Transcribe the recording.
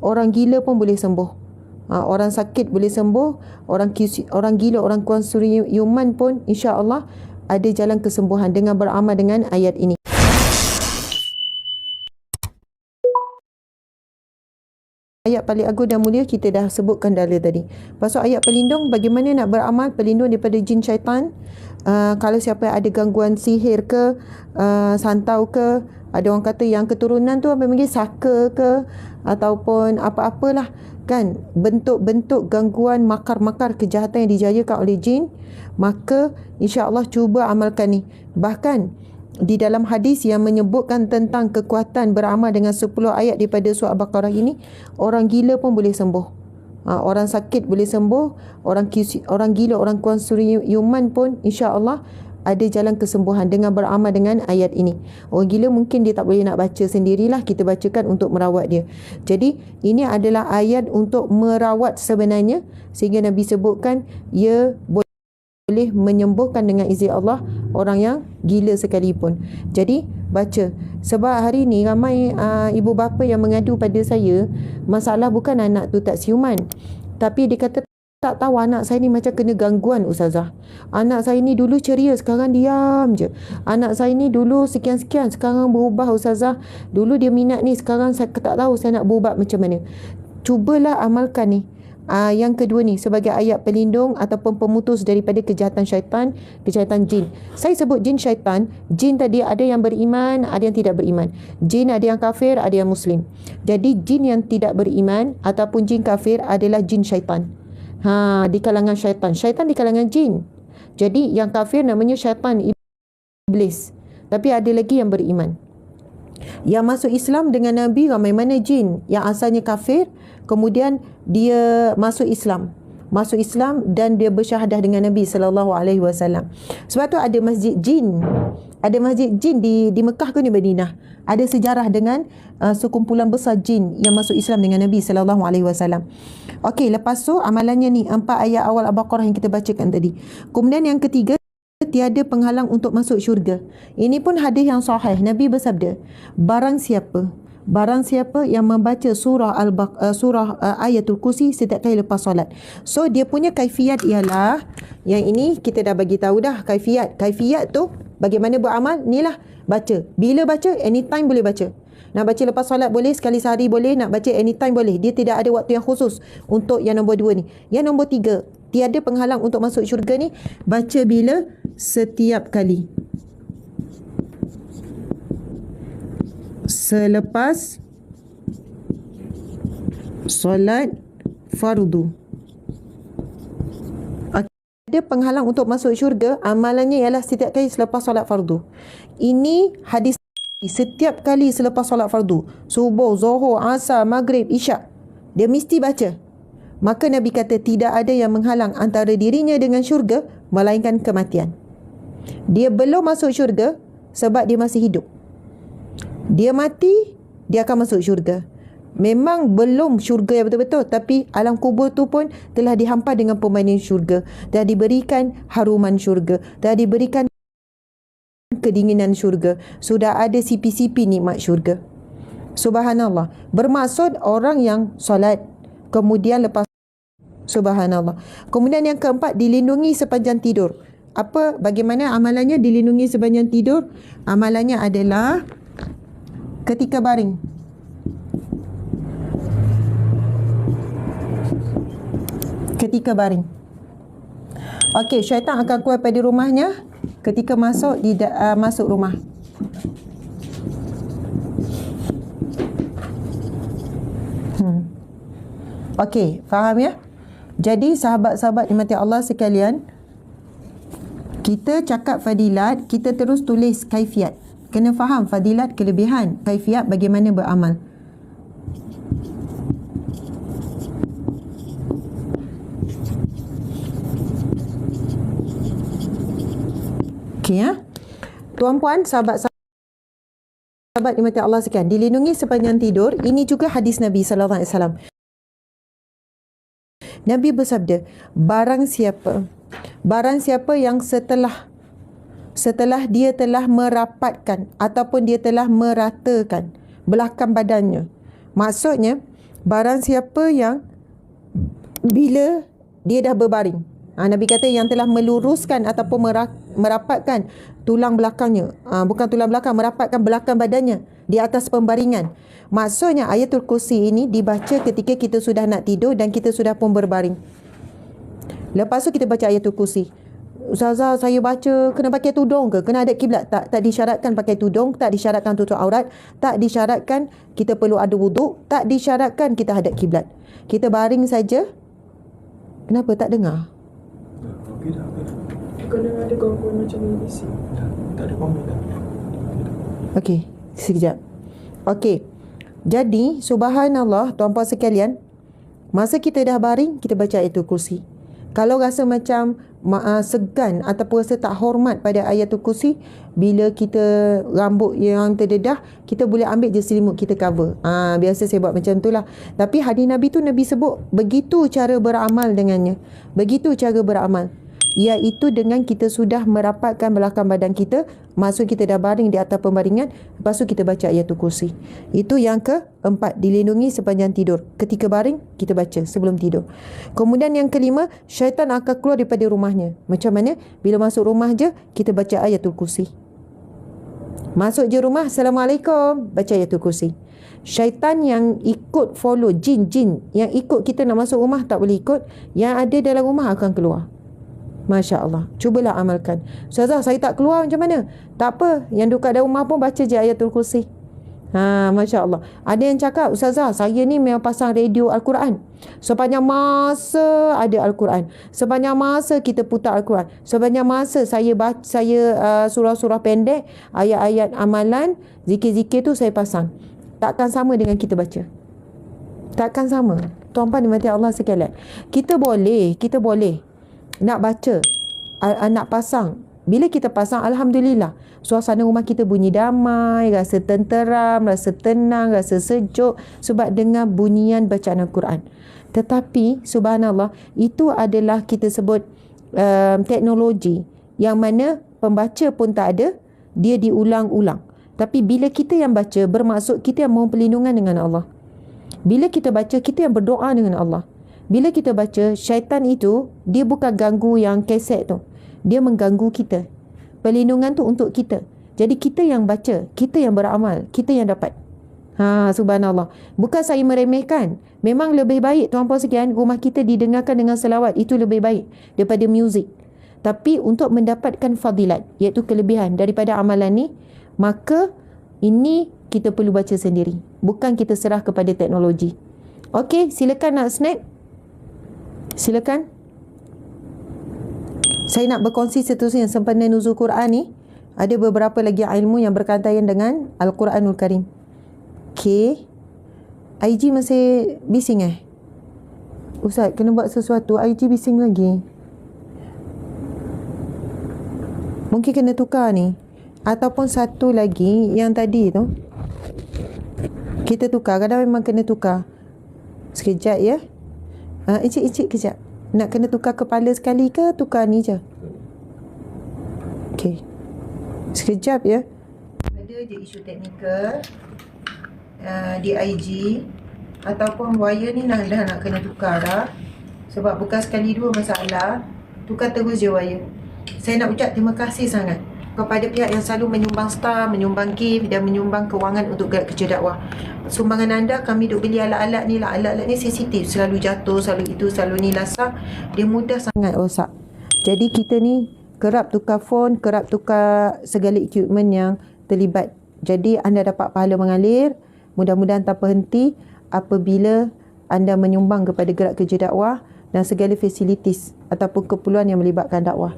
Orang gila pun boleh sembuh. Orang sakit boleh sembuh, orang gila, orang kuan yuman pun insya-Allah ada jalan kesembuhan dengan beramal dengan ayat ini. Ayat paling agung dan mulia kita dah sebutkan dalil tadi. Pasal ayat pelindung, bagaimana nak beramal pelindung daripada jin syaitan. Kalau siapa yang ada gangguan sihir ke, santau ke, ada orang kata yang keturunan tu apa panggil saka ke, ataupun apa-apalah kan, bentuk-bentuk gangguan, makar-makar kejahatan yang dijayakan oleh jin, maka insya-Allah cuba amalkan ni. Bahkan di dalam hadis yang menyebutkan tentang kekuatan beramal dengan 10 ayat daripada surah Al-Baqarah ini, orang gila pun boleh sembuh. Orang sakit boleh sembuh, orang gila, orang kuan yuman pun insya-Allah ada jalan kesembuhan dengan beramal dengan ayat ini. Orang gila mungkin dia tak boleh nak baca sendirilah, kita bacakan untuk merawat dia. Jadi ini adalah ayat untuk merawat sebenarnya, sehingga Nabi sebutkan ia boleh menyembuhkan dengan izin Allah orang yang gila sekalipun. Jadi baca. Sebab hari ni ramai ibu bapa yang mengadu pada saya, masalah bukan anak tu tak siuman, tapi dia kata tak tahu anak saya ni macam kena gangguan ustazah. Anak saya ni dulu ceria, sekarang diam je. Anak saya ni dulu sekian-sekian, sekarang berubah ustazah. Dulu dia minat ni, sekarang saya tak tahu saya nak berubah macam mana. Cubalah amalkan ni. Yang kedua ni sebagai ayat pelindung ataupun pemutus daripada kejahatan syaitan, kejahatan jin. Saya sebut jin syaitan. Jin tadi ada yang beriman, ada yang tidak beriman. Jin ada yang kafir, ada yang muslim. Jadi jin yang tidak beriman ataupun jin kafir adalah jin syaitan. Di kalangan syaitan. Syaitan di kalangan jin. Jadi yang kafir namanya syaitan iblis. Tapi ada lagi yang beriman. Yang masuk Islam dengan Nabi ramai mana jin yang asalnya kafir, kemudian dia masuk Islam dan dia bersyahadah dengan Nabi sallallahu alaihi wasallam. Sebab tu ada masjid jin. Ada masjid jin di Mekah ke di Madinah. Ada sejarah dengan sekumpulan besar jin yang masuk Islam dengan Nabi sallallahu alaihi wasallam. Okey, lepas tu amalannya ni 4 ayat awal Al-Baqarah yang kita bacakan tadi. Kemudian yang ketiga, tiada penghalang untuk masuk syurga. Ini pun hadis yang sahih. Nabi bersabda, barang siapa yang membaca surah Ayatul Kursi setiap kali lepas solat. So dia punya kaifiat ialah, yang ini kita dah bagi tahu dah kaifiat tu bagaimana beramal. Nilah baca. Bila baca, anytime boleh baca. Nak baca lepas solat boleh, sekali sehari boleh, nak baca anytime boleh. Dia tidak ada waktu yang khusus untuk yang nombor 2 ni. Yang nombor 3, tiada penghalang untuk masuk syurga ni, baca bila? Setiap kali selepas solat fardu. Ada penghalang untuk masuk syurga, amalannya ialah setiap kali selepas solat fardu. Ini hadis setiap kali selepas solat fardu, subuh, zuhur, asar, maghrib, isyak, dia mesti baca. Maka Nabi kata tidak ada yang menghalang antara dirinya dengan syurga melainkan kematian. Dia belum masuk syurga sebab dia masih hidup. Dia mati, dia akan masuk syurga. Memang belum syurga yang betul-betul, tapi alam kubur tu pun telah dihampar dengan permainan syurga, telah diberikan haruman syurga, telah diberikan kedinginan syurga, sudah ada sipi-sipi nikmat syurga. Subhanallah. Bermaksud orang yang solat, kemudian lepas subhanallah. Kemudian yang keempat, dilindungi sepanjang tidur. Bagaimana amalannya dilindungi sepanjang tidur? Amalannya adalah ketika baring. Ketika baring. Okey, syaitan akan keluar pada rumahnya ketika masuk masuk rumah. Okey, faham ya? Jadi sahabat-sahabat dimati Allah sekalian, kita cakap fadilat, kita terus tulis kaifiat. Kena faham fadilat, kelebihan, kaifiat bagaimana beramal. Okey ya. Tuan-puan, sahabat-sahabat dimati Allah sekalian, dilindungi sepanjang tidur. Ini juga hadis Nabi sallallahu alaihi wasallam. Nabi bersabda, barang siapa yang setelah dia telah merapatkan ataupun dia telah meratakan belakang badannya. Maksudnya, Barang siapa yang bila dia dah berbaring, Nabi kata yang telah meluruskan ataupun merapatkan tulang belakangnya, bukan tulang belakang, merapatkan belakang badannya di atas pembaringan. Maksudnya ayatul kursi ini dibaca ketika kita sudah nak tidur dan kita sudah pun berbaring. Lepas tu kita baca ayatul kursi. Ustazah, saya baca kena pakai tudung ke? Kena hadap kiblat? Tak disyaratkan pakai tudung, tak disyaratkan tutup aurat, tak disyaratkan kita perlu ada wuduk, tak disyaratkan kita hadap kiblat. Kita baring saja. Kenapa tak dengar? Okey dah. Kena ada gangguan macam ni bisi. Tak ada gangguan dah. Okey, sekejap. Okey. Jadi, subhanallah, tuan-puan sekalian, masa kita dah baring, kita baca ayatul kursi. Kalau rasa macam segan ataupun rasa tak hormat pada ayatul kursi, bila kita rambut yang terdedah, kita boleh ambil je selimut kita cover. Biasa saya buat macam tu lah. Tapi hadis Nabi tu Nabi sebut begitu cara beramal dengannya. Begitu cara beramal. Iaitu dengan kita sudah merapatkan belakang badan kita, masuk kita dah baring di atas pembaringan, lepas tu kita baca ayatul kursi. Itu yang keempat, dilindungi sepanjang tidur. Ketika baring, kita baca sebelum tidur. Kemudian yang kelima, syaitan akan keluar daripada rumahnya. Macam mana? Bila masuk rumah je, kita baca ayatul kursi. Masuk je rumah, Assalamualaikum, baca ayatul kursi. Syaitan yang ikut follow, jin yang ikut kita nak masuk rumah tak boleh ikut. Yang ada dalam rumah akan keluar. Masya Allah. Cubalah amalkan. Ustazah, saya tak keluar macam mana? Tak apa. Yang duduk dalam rumah pun baca je ayatul kursi. Masya Allah. Ada yang cakap, Ustazah, saya ni memang pasang radio Al-Quran. Sepanjang masa ada Al-Quran. Sepanjang masa kita putar Al-Quran. Sepanjang masa saya baca, surah-surah pendek, ayat-ayat amalan, zikir-zikir tu saya pasang. Takkan sama dengan kita baca. Takkan sama. Tuan-tuan dimati Allah sekalian. Kita boleh nak baca, nak pasang. Bila kita pasang, alhamdulillah, suasana rumah kita bunyi damai, rasa tenteram, rasa tenang, rasa sejuk sebab dengar bunyian bacaan Al-Quran. Tetapi subhanallah, itu adalah kita sebut teknologi yang mana pembaca pun tak ada, dia diulang-ulang. Tapi bila kita yang baca, bermaksud kita yang mohon perlindungan dengan Allah. Bila kita baca, kita yang berdoa dengan Allah. Bila kita baca, syaitan itu, dia bukan ganggu yang keset tu. Dia mengganggu kita. Perlindungan tu untuk kita. Jadi kita yang baca, kita yang beramal, kita yang dapat. Subhanallah. Bukan saya meremehkan. Memang lebih baik, tuan-puan sekalian, rumah kita didengarkan dengan selawat. Itu lebih baik daripada muzik. Tapi untuk mendapatkan fadilat, iaitu kelebihan daripada amalan ni, maka ini kita perlu baca sendiri. Bukan kita serah kepada teknologi. Okey, silakan nak snack. Silakan. Saya nak berkongsi seterusnya sempena nuzul Quran ni. Ada beberapa lagi ilmu yang berkaitan dengan Al-Quranul Karim. Okey. IG masih bising Ustaz, kena buat sesuatu. IG bising lagi. Mungkin kena tukar ni. Ataupun satu lagi yang tadi tu, kita tukar. Kadang memang kena tukar. Sekejap ya. Encik kejap. Nak kena tukar kepala sekali ke tukar ni je? Okey. Sekejap ya. Ada je isu teknikal di IG ataupun wire ni dah nak kena tukar dah. Sebab bukan sekali dua masalah. Tukar terus je wire. Saya nak ucap terima kasih sangat kepada pihak yang selalu menyumbang star, menyumbang gift dan menyumbang kewangan untuk gerak kerja dakwah. Sumbangan anda, kami duk beli alat-alat ni lah. Alat-alat ni sensitif, selalu jatuh, selalu itu, selalu ni lasak. Dia mudah sangat rosak. Jadi kita ni kerap tukar phone, kerap tukar segala equipment yang terlibat. Jadi anda dapat pahala mengalir. Mudah-mudahan tak berhenti apabila anda menyumbang kepada gerak kerja dakwah dan segala fasilitis ataupun keperluan yang melibatkan dakwah.